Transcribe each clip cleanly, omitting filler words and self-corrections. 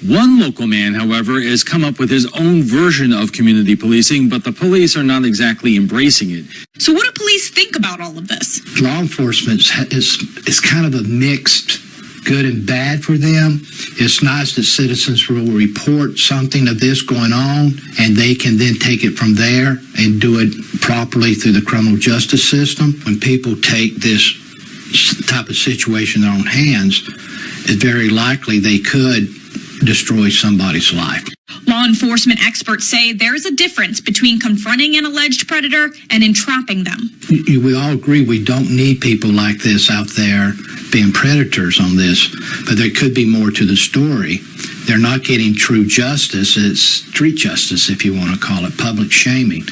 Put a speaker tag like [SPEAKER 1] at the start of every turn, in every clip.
[SPEAKER 1] One local man, however, has come up with his own version of community policing, but the police are not exactly embracing it.
[SPEAKER 2] So what do police think about all of this?
[SPEAKER 3] Law enforcement is kind of a mixed good and bad for them. It's nice that citizens will report something of this going on, and they can then take it from there and do it properly through the criminal justice system. When people take this type of situation in their own hands, it's very likely they could destroy somebody's life.
[SPEAKER 2] Law enforcement experts say there is a difference between confronting an alleged predator and entrapping them.
[SPEAKER 3] We all agree we don't need people like this out there being predators on this, but there could be more to the story. They're not getting true justice. It's street justice, if you want to call it, public shaming.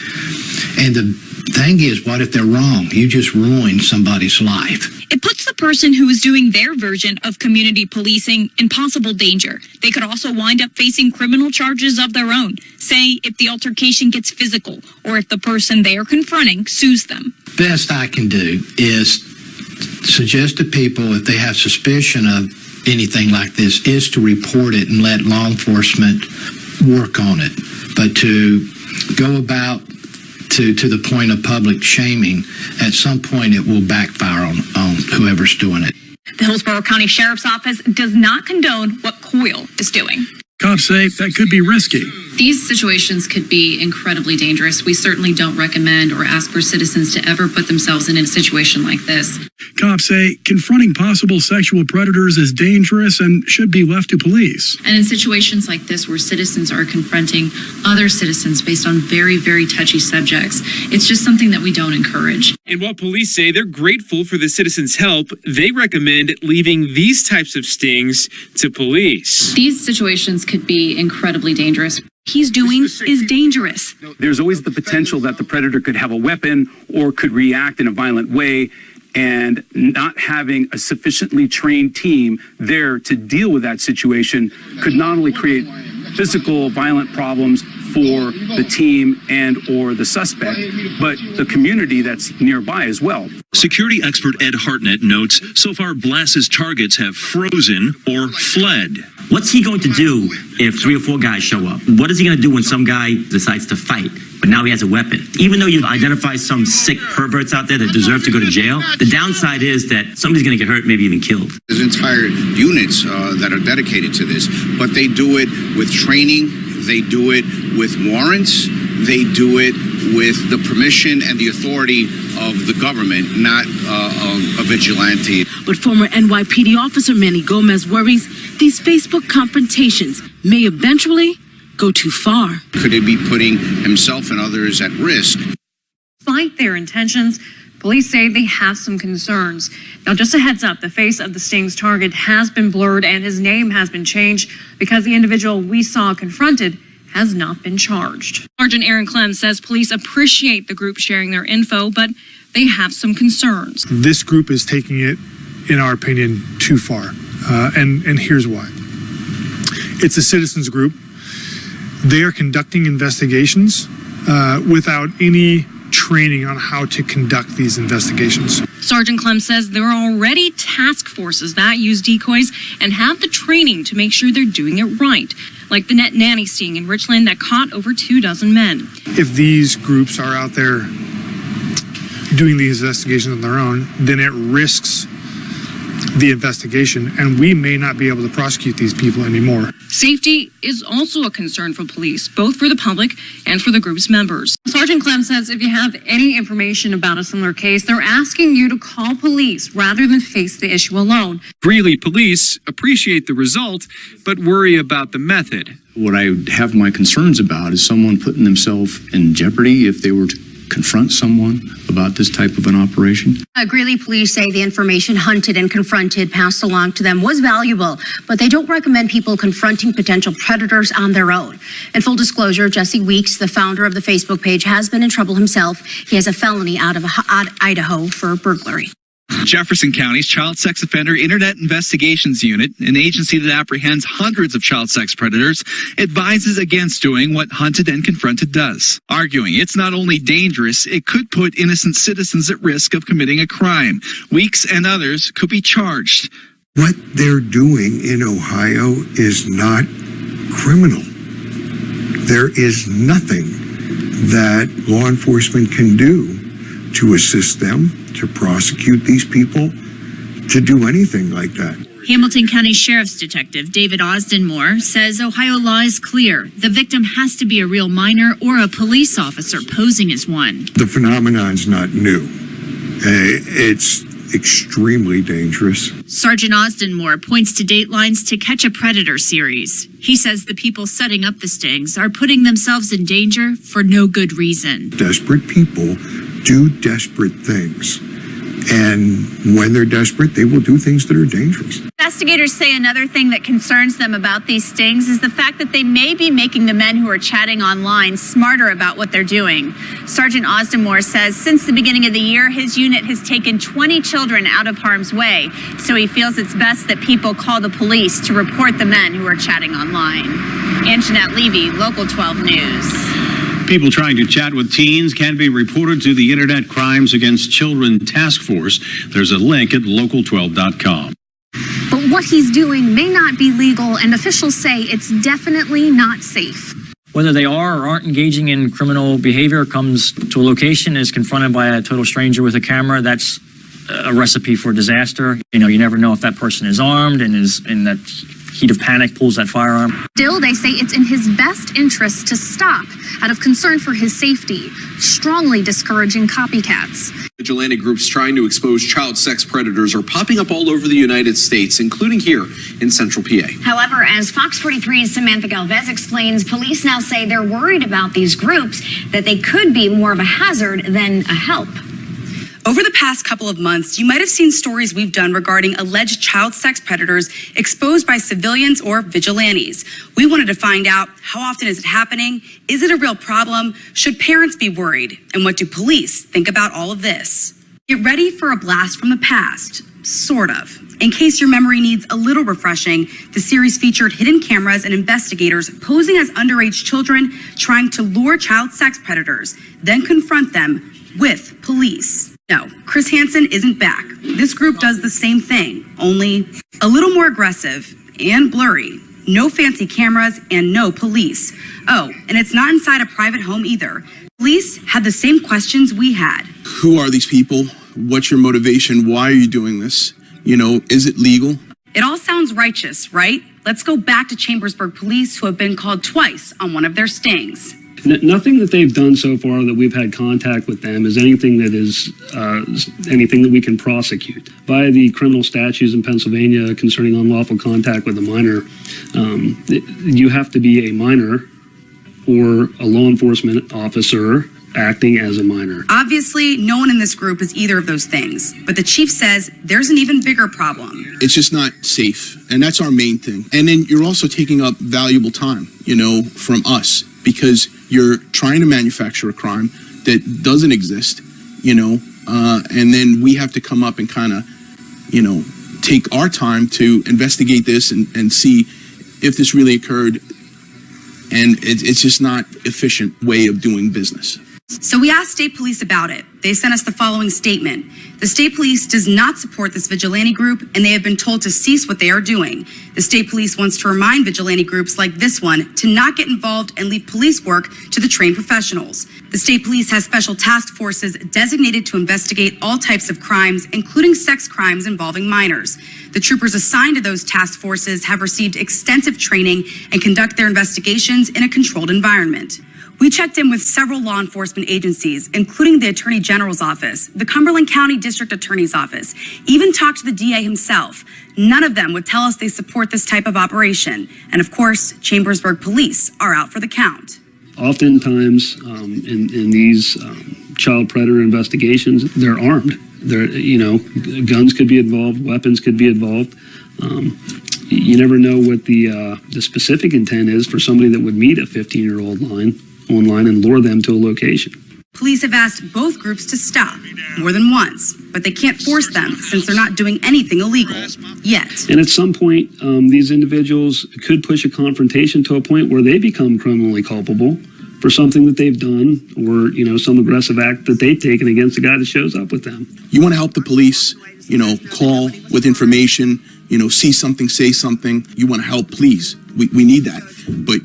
[SPEAKER 3] And the thing is, what if they're wrong? You just ruined somebody's life.
[SPEAKER 2] It puts the person who is doing their version of community policing in possible danger. They could also wind up facing criminal charges of their own, say if the altercation gets physical or if the person they are confronting sues them.
[SPEAKER 3] Best I can do is suggest to people, if they have suspicion of anything like this, is to report it and let law enforcement work on it. But to go about to the point of public shaming, at some point it will backfire on whoever's doing it.
[SPEAKER 2] The Hillsborough County Sheriff's Office does not condone what COIL is doing.
[SPEAKER 4] Cops say that could be risky.
[SPEAKER 5] These situations could be incredibly dangerous. We certainly don't recommend or ask for citizens to ever put themselves in a situation like this.
[SPEAKER 4] Cops say confronting possible sexual predators is dangerous and should be left to police.
[SPEAKER 5] And in situations like this where citizens are confronting other citizens based on very, very touchy subjects, it's just something that we don't encourage.
[SPEAKER 6] And while police say they're grateful for the citizens' help, they recommend leaving these types of stings to police.
[SPEAKER 5] These situations could be incredibly dangerous.
[SPEAKER 2] He's doing is dangerous.
[SPEAKER 7] There's always the potential that the predator could have a weapon or could react in a violent way, and not having a sufficiently trained team there to deal with that situation could not only create physical violent problems for the team and or the suspect, but the community that's nearby as well.
[SPEAKER 8] Security expert Ed Hartnett notes so far Blass's targets have frozen or fled.
[SPEAKER 9] What's he going to do if 3 or 4 guys show up? What is he going to do when some guy decides to fight, but now he has a weapon? Even though you've identified some sick perverts out there that deserve to go to jail, the downside is that somebody's going to get hurt, maybe even killed.
[SPEAKER 10] There's entire units that are dedicated to this, but they do it with training, they do it with warrants, they do it with the permission and the authority of the government, not a vigilante.
[SPEAKER 11] But former NYPD officer Manny Gomez worries these Facebook confrontations may eventually go too far.
[SPEAKER 10] Could it be putting himself and others at risk?
[SPEAKER 12] Despite their intentions, police say they have some concerns. Now, just a heads up, the face of the sting's target has been blurred and his name has been changed because the individual we saw confronted has not been charged. Sergeant Aaron Clem says police appreciate the group sharing their info, but they have some concerns.
[SPEAKER 4] This group is taking it, in our opinion, too far. And here's why. It's a citizens group. They are conducting investigations without any training on how to conduct these investigations.
[SPEAKER 12] Sergeant Clem says there are already task forces that use decoys and have the training to make sure they're doing it right, like the net nanny sting in Richland that caught over 24 men.
[SPEAKER 4] If these groups are out there doing these investigations on their own, then it risks the investigation, and we may not be able to prosecute these people anymore.
[SPEAKER 12] Safety is also a concern for police, both for the public and for the group's members. Sergeant Clem says if you have any information about a similar case, they're asking you to call police rather than face the issue alone.
[SPEAKER 6] Greeley police appreciate the result, but worry about the method.
[SPEAKER 13] What I have my concerns about is someone putting themselves in jeopardy if they were to confront someone about this type of an operation.
[SPEAKER 14] Greeley police say the information hunted and confronted passed along to them was valuable, but they don't recommend people confronting potential predators on their own. In full disclosure, Jesse Weeks, the founder of the Facebook page, has been in trouble himself. He has a felony out of Idaho for burglary.
[SPEAKER 15] Jefferson County's Child Sex Offender Internet Investigations Unit, an agency that apprehends hundreds of child sex predators, advises against doing what Hunted and Confronted does, arguing it's not only dangerous, it could put innocent citizens at risk of committing a crime. Weeks and others could be charged.
[SPEAKER 16] What they're doing in Ohio is not criminal. There is nothing that law enforcement can do to assist them, to prosecute these people, to do anything like that.
[SPEAKER 17] Hamilton County Sheriff's Detective David Osdenmore says Ohio law is clear. The victim has to be a real minor or a police officer posing as one.
[SPEAKER 16] The phenomenon's not new. It's extremely dangerous.
[SPEAKER 17] Sergeant Osdenmore points to Dateline's To Catch a Predator series. He says the people setting up the stings are putting themselves in danger for no good reason.
[SPEAKER 16] Desperate people do desperate things. And when they're desperate, they will do things that are dangerous.
[SPEAKER 18] Investigators say another thing that concerns them about these stings is the fact that they may be making the men who are chatting online smarter about what they're doing. Sergeant Osdenmore says since the beginning of the year, his unit has taken 20 children out of harm's way. So he feels it's best that people call the police to report the men who are chatting online. Anjanette Levy, Local 12 News.
[SPEAKER 19] People trying to chat with teens can be reported to the Internet Crimes Against Children Task Force. There's a link at local12.com.
[SPEAKER 20] But what he's doing may not be legal, and officials say it's definitely not safe.
[SPEAKER 21] Whether they are or aren't engaging in criminal behavior, comes to a location, is confronted by a total stranger with a camera, that's a recipe for disaster. You know, you never know if that person is armed and is in that heat of panic pulls that firearm.
[SPEAKER 20] Still, they say it's in his best interest to stop out of concern for his safety, strongly discouraging copycats.
[SPEAKER 22] Vigilante groups trying to expose child sex predators are popping up all over the United States, including here in Central PA.
[SPEAKER 14] However, as Fox 43's Samantha Galvez explains, police now say they're worried about these groups, that they could be more of a hazard than a help.
[SPEAKER 23] Over the past couple of months, you might have seen stories we've done regarding alleged child sex predators exposed by civilians or vigilantes. We wanted to find out, how often is it happening? Is it a real problem? Should parents be worried? And what do police think about all of this? Get ready for a blast from the past, sort of. In case your memory needs a little refreshing, the series featured hidden cameras and investigators posing as underage children trying to lure child sex predators, then confront them with police. No, Chris Hansen isn't back. This group does the same thing, only a little more aggressive and blurry. No fancy cameras and no police. Oh, and it's not inside a private home either. Police had the same questions we had.
[SPEAKER 22] Who are these people? What's your motivation? Why are you doing this? You know, is it legal?
[SPEAKER 23] It all sounds righteous, right? Let's go back to Chambersburg police, who have been called twice on one of their stings.
[SPEAKER 24] Nothing that they've done so far that we've had contact with them is anything that is anything that we can prosecute. By the criminal statutes in Pennsylvania concerning unlawful contact with a minor, you have to be a minor or a law enforcement officer acting as a minor.
[SPEAKER 23] Obviously, no one in this group is either of those things, but the chief says there's an even bigger problem.
[SPEAKER 22] It's just not safe, and that's our main thing. And then you're also taking up valuable time, you know, from us, because you're trying to manufacture a crime that doesn't exist, you know, and then we have to come up and kind of, you know, take our time to investigate this and see if this really occurred. And it's just not efficient way of doing business.
[SPEAKER 23] So we asked state police about it. They sent us the following statement. The state police does not support this vigilante group, and they have been told to cease what they are doing. The state police wants to remind vigilante groups like this one to not get involved and leave police work to the trained professionals. The state police has special task forces designated to investigate all types of crimes, including sex crimes involving minors. The troopers assigned to those task forces have received extensive training and conduct their investigations in a controlled environment. We checked in with several law enforcement agencies, including the Attorney General's office, the Cumberland County District Attorney's office, even talked to the DA himself. None of them would tell us they support this type of operation. And of course, Chambersburg police are out for the count.
[SPEAKER 24] Oftentimes, in these child predator investigations, they're armed. Guns could be involved, weapons could be involved. You never know what the specific intent is for somebody that would meet a 15-year-old online and lure them to a location.
[SPEAKER 23] Police have asked both groups to stop more than once, but they can't force them since they're not doing anything illegal yet.
[SPEAKER 24] And at some point, these individuals could push a confrontation to a point where they become criminally culpable for something that they've done, or, you know, some aggressive act that they've taken against the guy that shows up with them.
[SPEAKER 22] You want to help the police, you know, call with information, you know, see something, say something. You want to help, please. We need that. But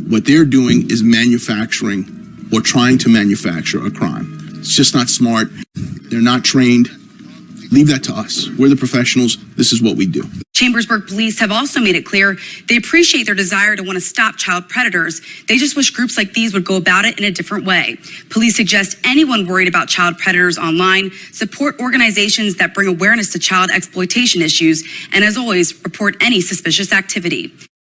[SPEAKER 22] what they're doing is manufacturing or trying to manufacture a crime. It's just not smart. They're not trained. Leave that to us. We're the professionals. This is what we do.
[SPEAKER 23] Chambersburg police have also made it clear they appreciate their desire to want to stop child predators. They just wish groups like these would go about it in a different way. Police suggest anyone worried about child predators online support organizations that bring awareness to child exploitation issues, and as always, report any suspicious activity.